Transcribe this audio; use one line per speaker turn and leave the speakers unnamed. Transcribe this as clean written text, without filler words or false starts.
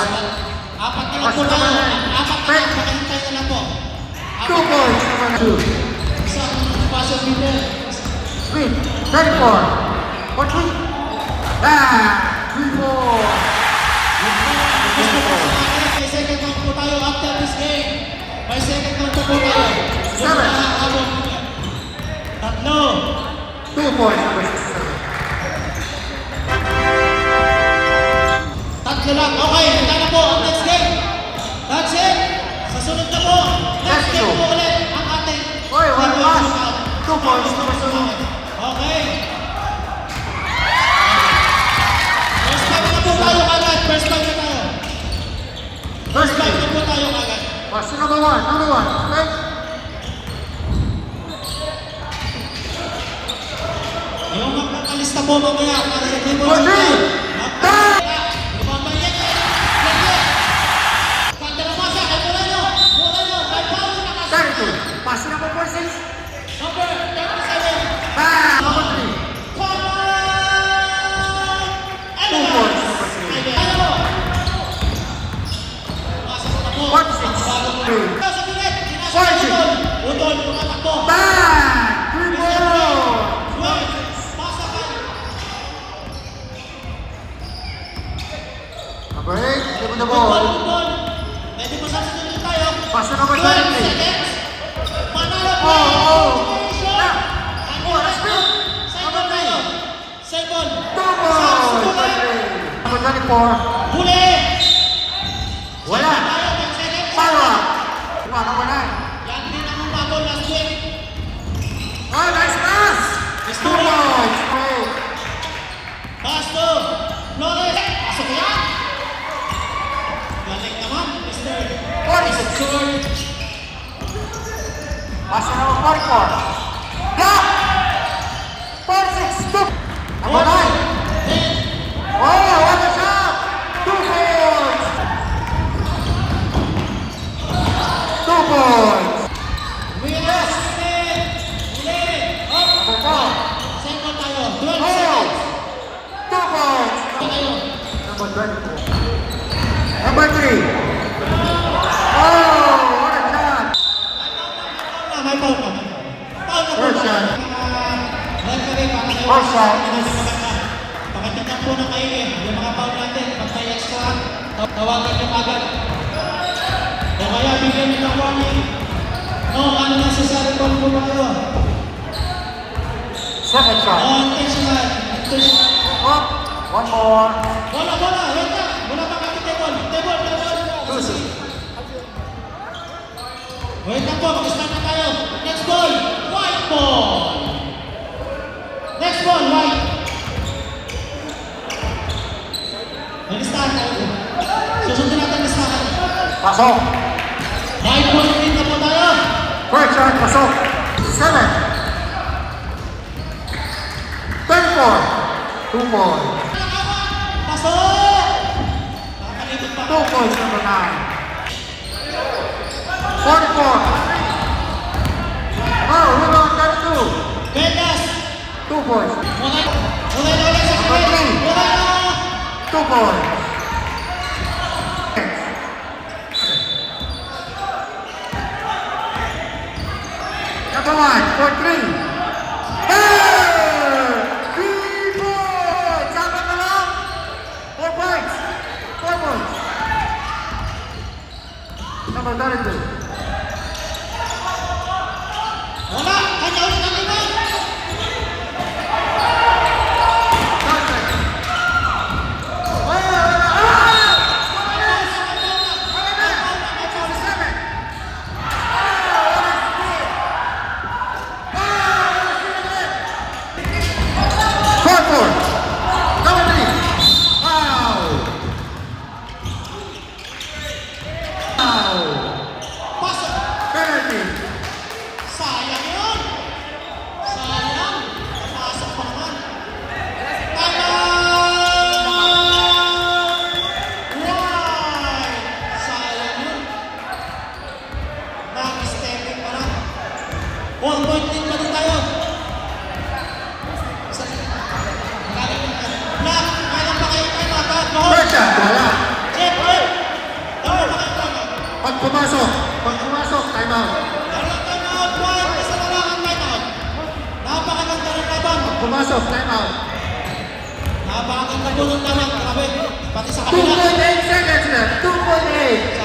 one.
Apat na lang po tayo. Apat na lang. Pakahintay na lang po.
2 points, number 2.
Isang pasok dito.
Win, 34. For 3. Ah, 3-4.
May second round po tayo after this game. May second round po tayo.
Seven.
Tatlo.
2 points, number 6.
Tatlo lang. Okay, handa na po ang next game. That's it. Sa sunod na po. Next game po ulit ang ating
Oy, one pass. 2 points, number 2.
Okay. First time na po tayo agad. First time na tayo. First time na po tayo agad.
Question number 1, number 1. Okay?
Yung magkakalista po mamaya para sa game
For 3. Passing number 46.
Number 37.
Ah, number 3.
Come on!
2 points, number 3. 46. 3.
Utol, tumatakbo.
Bang! 3 points. Number 8, give me the ball.
Pwede mo sasagutin tayo.
Passing number
12
20.
seconds. Manalo po.
Oh.
Ang oras po. Second tayo. Second.
2 points, number 3. Number 24.
Huli.
Wala.
Tayo, 10 seconds.
Power up. Number 9.
Yan din ang umabol last week.
Oh, nice pass. 2 points. Great.
Basto. Flores. Pasok yan. Galing naman, Mr.
46. Passing number 44. Block. 46. 2. Number 9. Oh, what a shot. 2 points. 2 points.
Winners. Huli. Up.
Number 4.
Second tayo. 12
Oh.
seconds.
2 points.
Tayo.
Number 24. Number 3. Oh, what a shot.
May foul ka. Foul na po.
First shot.
Referee, para kayo.
First shot.
Pagkatitan po ng kayo eh. Yung mga foul natin, pag may extra, tawagan nyo agad. O kaya bigyan nyo ng warning. No, ano na sa cellphone po kayo.
Second shot.
Intentional. Intentional.
Up. One more.
Bola, bola. Wait lang. Bola pa kami table. Table, table.
Two.
Wait lang po. Mag-start na tayo. Next ball. White ball. Next ball. White. Mag-start tayo. Susundin natin listahan.
Pasok.
White ball din na po tayo.
First shot. Pasok. 7. 34. 2 points.
Pasok! Nakakalipot pa.
2 points, number 9. 44. Oh, rebound 32.
Vegas.
2 points.
Mulay na ulit sa
Number
kamay.
3.
Mulay na.
2 points. Number 1 for 3. Hey! 3 points. Sabi na lang. 4 points. 4 points. Number 32.
Wala. Kanya ulit ang iba.
pumasok. Pag pumasok, time out.
Dalawa time out, White. Isa na lang ang time out. Napakaganda ng laban.
Pumasok, time out.
Napakaganda po ng laban. Grabe. Pati sa kabila.
2.8 seconds left. 2.8.
Sa